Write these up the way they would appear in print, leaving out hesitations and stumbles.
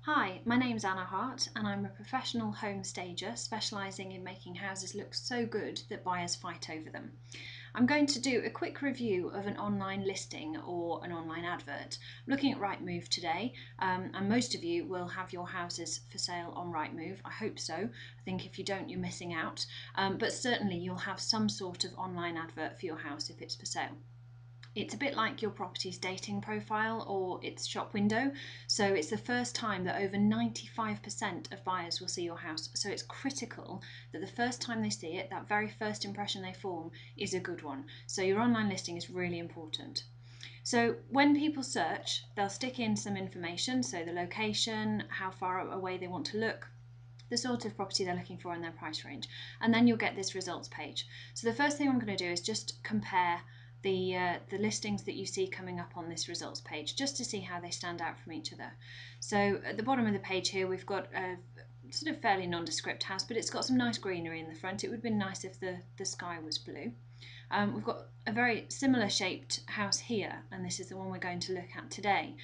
Hi, my name's Anna Hart and I'm a professional home stager specialising in making houses look so good that buyers fight over them. I'm going to do a quick review of an online listing or an online advert. I'm looking at Rightmove today, and most of you will have your houses for sale on Rightmove. I hope so. I think if you don't, you're missing out. But certainly you'll have some sort of online advert for your house if it's for sale. It's a bit like your property's dating profile or its shop window. So it's the first time that over 95% of buyers will see your house. So it's critical that the first time they see it, that very first impression they form is a good one. So your online listing is really important. So when people search, they'll stick in some information, so the location, how far away they want to look, the sort of property they're looking for and their price range. And then you'll get this results page. So the first thing I'm going to do is just compare the listings that you see coming up on this results page, just to see how they stand out from each other. So at the bottom of the page here, we've got a sort of fairly nondescript house, but it's got some nice greenery in the front. It would have been nice if the sky was blue. We've got a very similar shaped house here, and this is the one we're going to look at today.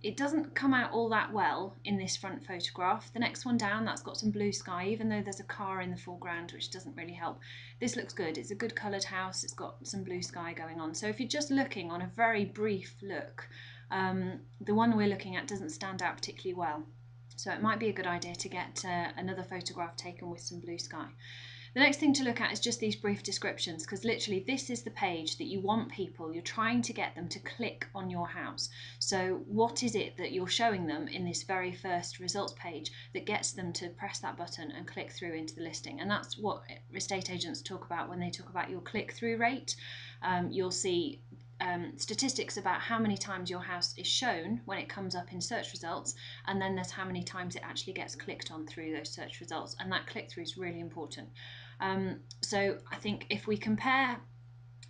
It doesn't come out all that well in this front photograph. The next one down, that's got some blue sky, even though there's a car in the foreground, which doesn't really help. This looks good. It's a good coloured house. It's got some blue sky going on. So if you're just looking on a very brief look, the one we're looking at doesn't stand out particularly well. So it might be a good idea to get another photograph taken with some blue sky. The next thing to look at is just these brief descriptions, because literally this is the page that you want people, you're trying to get them to click on your house. So what is it that you're showing them in this very first results page that gets them to press that button and click through into the listing? And that's what estate agents talk about when they talk about your click-through rate. You'll see statistics about how many times your house is shown when it comes up in search results, and then there's how many times it actually gets clicked on through those search results, and that click-through is really important. So I think if we compare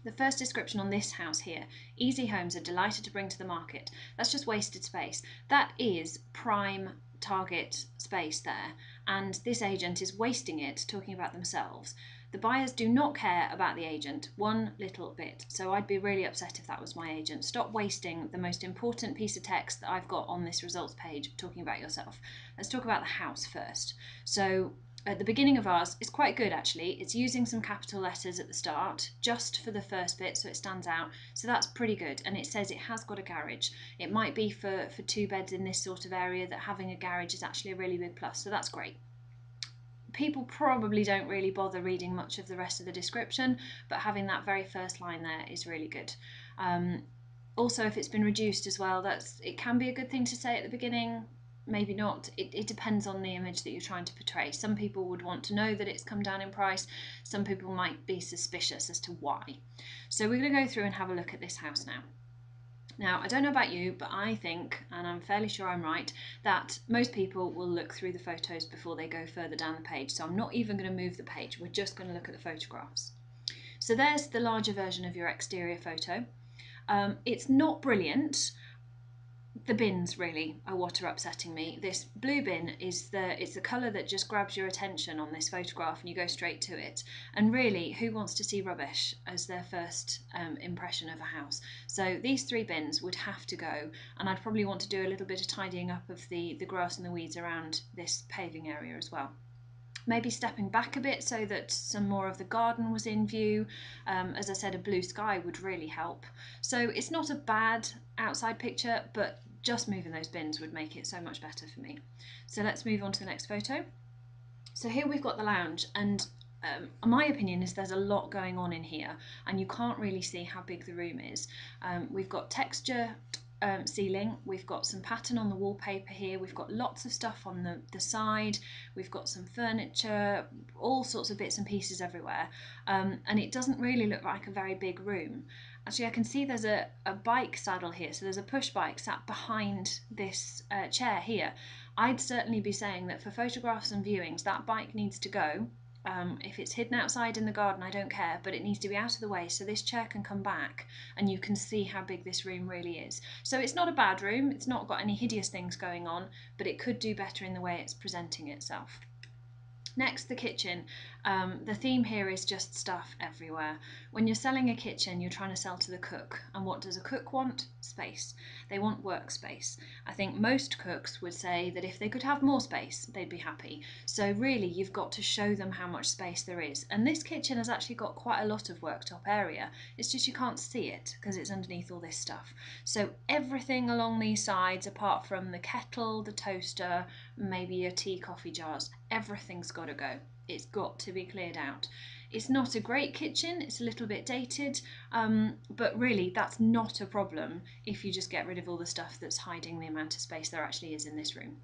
the first description on this house here, easy homes are delighted to bring to the market, that's just wasted space. That is prime target space there, and this agent is wasting it talking about themselves. The buyers do not care about the agent one little bit, so I'd be really upset if that was my agent. Stop wasting the most important piece of text that I've got on this results page talking about yourself. Let's talk about the house first. So at the beginning of ours, it's quite good actually. It's using some capital letters at the start, just for the first bit, so it stands out. So that's pretty good, and it says it has got a garage. It might be for two beds in this sort of area that having a garage is actually a really big plus, so that's great. People probably don't really bother reading much of the rest of the description, but having that very first line there is really good. Also, if it's been reduced as well, it can be a good thing to say at the beginning. Maybe not. It depends on the image that you're trying to portray. Some people would want to know that it's come down in price. Some people might be suspicious as to why. So we're going to go through and have a look at this house now. Now, I don't know about you, but I think, and I'm fairly sure I'm right, that most people will look through the photos before they go further down the page. So I'm not even going to move the page. We're just going to look at the photographs. So there's the larger version of your exterior photo. It's not brilliant. The bins really are what are upsetting me. This blue bin is it's the colour that just grabs your attention on this photograph and you go straight to it. And really, who wants to see rubbish as their first impression of a house? So these three bins would have to go, and I'd probably want to do a little bit of tidying up of the grass and the weeds around this paving area as well. Maybe stepping back a bit so that some more of the garden was in view. As I said, a blue sky would really help. So it's not a bad outside picture, but just moving those bins would make it so much better for me. So let's move on to the next photo. So here we've got the lounge, and my opinion is there's a lot going on in here, and you can't really see how big the room is. We've got texture ceiling, we've got some pattern on the wallpaper here, we've got lots of stuff on the side, we've got some furniture, all sorts of bits and pieces everywhere, and it doesn't really look like a very big room. Actually, I can see there's a bike saddle here, so there's a push bike sat behind this chair here. I'd certainly be saying that for photographs and viewings, that bike needs to go. If it's hidden outside in the garden, I don't care, but it needs to be out of the way so this chair can come back and you can see how big this room really is. So it's not a bad room, it's not got any hideous things going on, but it could do better in the way it's presenting itself. Next, the kitchen. The theme here is just stuff everywhere. When you're selling a kitchen, you're trying to sell to the cook. And what does a cook want? Space. They want workspace. I think most cooks would say that if they could have more space, they'd be happy. So really, you've got to show them how much space there is. And this kitchen has actually got quite a lot of worktop area. It's just you can't see it because it's underneath all this stuff. So everything along these sides, apart from the kettle, the toaster, maybe your tea, coffee jars, everything's got to go. It's got to be cleared out. It's not a great kitchen, it's a little bit dated, but really that's not a problem if you just get rid of all the stuff that's hiding the amount of space there actually is in this room.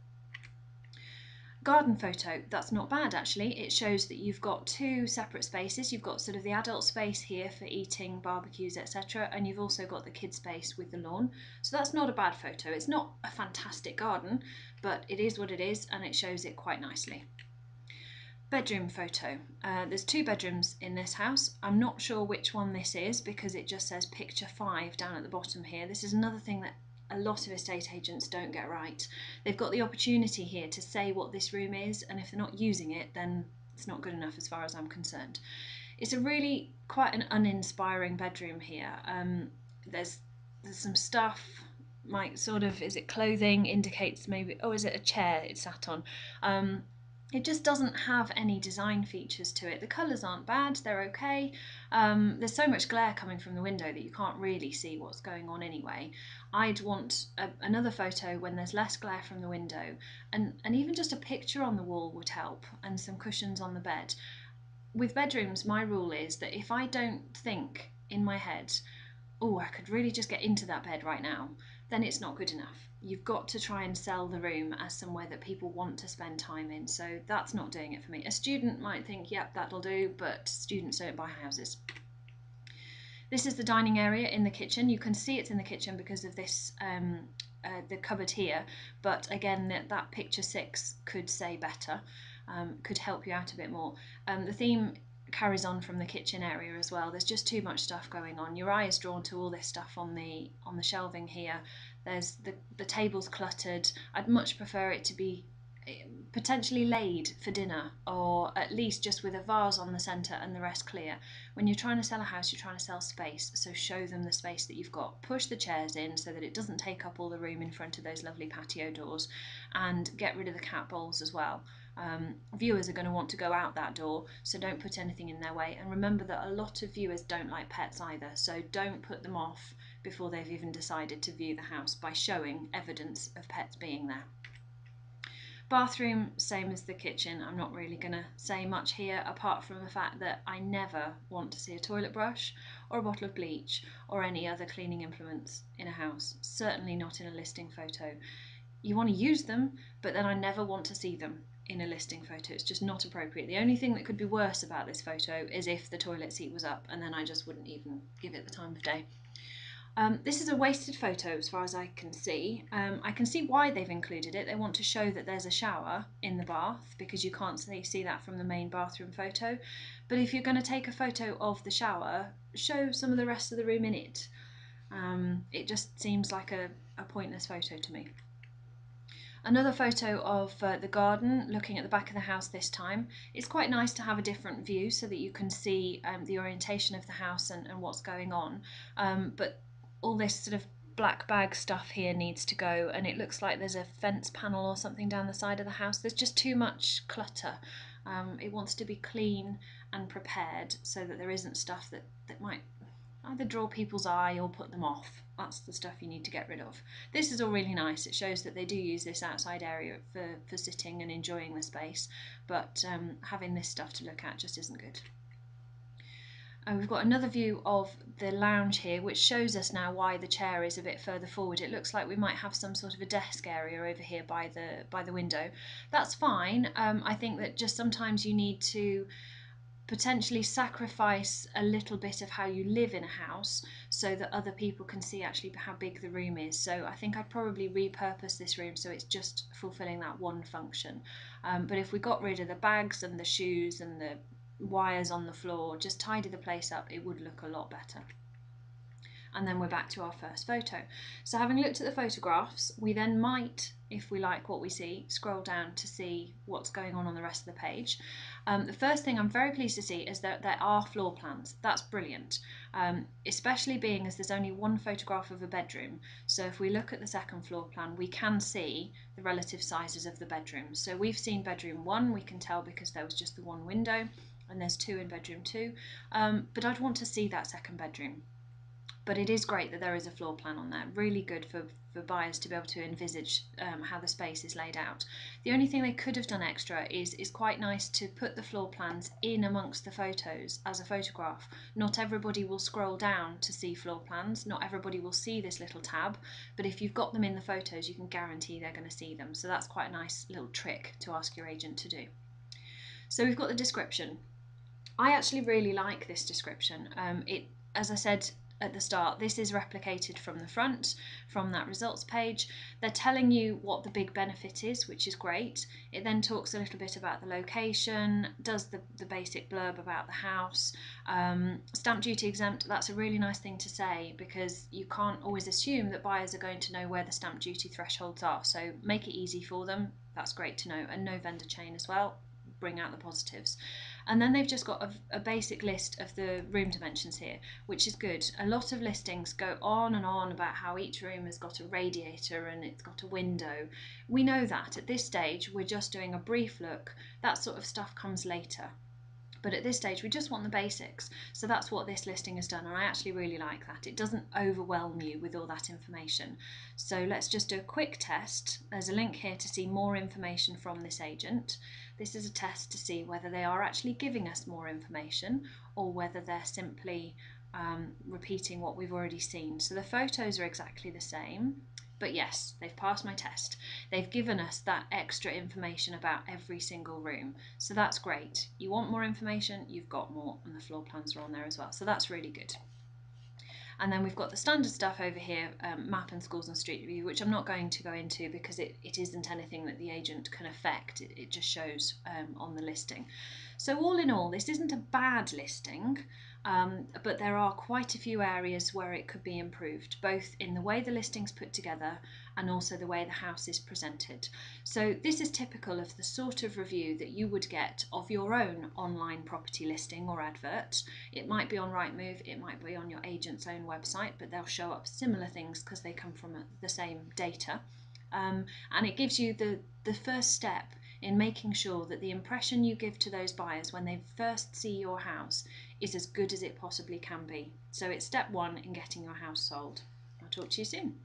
Garden photo, that's not bad actually. It shows that you've got two separate spaces. You've got sort of the adult space here for eating, barbecues, etc. And you've also got the kid space with the lawn. So that's not a bad photo. It's not a fantastic garden, but it is what it is and it shows it quite nicely. Bedroom photo. There's two bedrooms in this house. I'm not sure which one this is because it just says picture 5 down at the bottom here. This is another thing that a lot of estate agents don't get right. They've got the opportunity here to say what this room is, and if they're not using it, then it's not good enough as far as I'm concerned. It's a really quite an uninspiring bedroom here. There's some stuff, like sort of, is it clothing, indicates maybe, oh, is it a chair it's sat on? It just doesn't have any design features to it. The colours aren't bad, they're okay. There's so much glare coming from the window that you can't really see what's going on anyway. I'd want another photo when there's less glare from the window, and even just a picture on the wall would help, and some cushions on the bed. With bedrooms, my rule is that if I don't think in my head, oh, I could really just get into that bed right now, then it's not good enough. You've got to try and sell the room as somewhere that people want to spend time in, so that's not doing it for me. A student might think, yep, that'll do, but students don't buy houses. This is the dining area in the kitchen. You can see it's in the kitchen because of this, the cupboard here, but again, that picture 6 could say better, could help you out a bit more. The theme carries on from the kitchen area as well. There's just too much stuff going on. Your eye is drawn to all this stuff on the shelving here. There's the table's cluttered. I'd much prefer it to be potentially laid for dinner, or at least just with a vase on the centre and the rest clear. When you're trying to sell a house, you're trying to sell space, so show them the space that you've got. Push the chairs in so that it doesn't take up all the room in front of those lovely patio doors, and get rid of the cat bowls as well. Viewers are going to want to go out that door, so don't put anything in their way. And remember that a lot of viewers don't like pets either, so don't put them off before they've even decided to view the house by showing evidence of pets being there. Bathroom, same as the kitchen. I'm not really going to say much here apart from the fact that I never want to see a toilet brush or a bottle of bleach or any other cleaning implements in a house, certainly not in a listing photo. You want to use them, but then I never want to see them in a listing photo. It's just not appropriate. The only thing that could be worse about this photo is if the toilet seat was up, and then I just wouldn't even give it the time of day. This is a wasted photo as far as I can see. I can see why they've included it. They want to show that there's a shower in the bath because you can't see that from the main bathroom photo. But if you're going to take a photo of the shower, show some of the rest of the room in it. It just seems like a pointless photo to me. Another photo of the garden, looking at the back of the house this time. It's quite nice to have a different view so that you can see the orientation of the house and what's going on. But all this sort of black bag stuff here needs to go, and it looks like there's a fence panel or something down the side of the house. There's just too much clutter. It wants to be clean and prepared so that there isn't stuff that might either draw people's eye or put them off. That's the stuff you need to get rid of. This is all really nice. It shows that they do use this outside area for sitting and enjoying the space, but having this stuff to look at just isn't good. We've got another view of the lounge here, which shows us now why the chair is a bit further forward. It looks like we might have some sort of a desk area over here by the window. That's fine. I think that just sometimes you need to potentially sacrifice a little bit of how you live in a house so that other people can see actually how big the room is. So I think I'd probably repurpose this room so it's just fulfilling that one function. But if we got rid of the bags and the shoes and the wires on the floor, just tidy the place up, it would look a lot better. and then we're back to our first photo. So having looked at the photographs, we then might, if we like what we see, scroll down to see what's going on the rest of the page. The first thing I'm very pleased to see is that there are floor plans. That's brilliant, especially being as there's only one photograph of a bedroom. So if we look at the second floor plan, we can see the relative sizes of the bedrooms. So we've seen bedroom 1, we can tell because there was just the one window, and there's 2 in bedroom 2, but I'd want to see that second bedroom. But it is great that there is a floor plan on there, really good for buyers to be able to envisage how the space is laid out. The only thing they could have done extra is quite nice to put the floor plans in amongst the photos as a photograph. Not everybody will scroll down to see floor plans, not everybody will see this little tab, but if you've got them in the photos you can guarantee they're going to see them. So that's quite a nice little trick to ask your agent to do. So we've got the description. I actually really like this description. As I said at the start, this is replicated from the front, from that results page. They're telling you what the big benefit is, which is great. It then talks a little bit about the location, does the basic blurb about the house. Stamp duty exempt, that's a really nice thing to say, because you can't always assume that buyers are going to know where the stamp duty thresholds are, so make it easy for them. That's great to know. And no vendor chain as well, bring out the positives. And then they've just got a basic list of the room dimensions here, which is good. A lot of listings go on and on about how each room has got a radiator and it's got a window. We know that. At this stage, we're just doing a brief look. That sort of stuff comes later. But at this stage, we just want the basics. So that's what this listing has done, and I actually really like that. It doesn't overwhelm you with all that information. So let's just do a quick test. There's a link here to see more information from this agent. This is a test to see whether they are actually giving us more information or whether they're simply repeating what we've already seen. So the photos are exactly the same. But yes, they've passed my test. They've given us that extra information about every single room. So that's great. You want more information, you've got more, and the floor plans are on there as well. So that's really good. And then we've got the standard stuff over here, map and schools and street view, which I'm not going to go into because it isn't anything that the agent can affect. It just shows on the listing. So all in all, this isn't a bad listing, but there are quite a few areas where it could be improved, both in the way the listing's put together and also the way the house is presented. So this is typical of the sort of review that you would get of your own online property listing or advert. It might be on Rightmove, it might be on your agent's own website, but they'll show up similar things because they come from the same data. And it gives you the first step in making sure that the impression you give to those buyers when they first see your house is as good as it possibly can be. So it's step 1 in getting your house sold. I'll talk to you soon.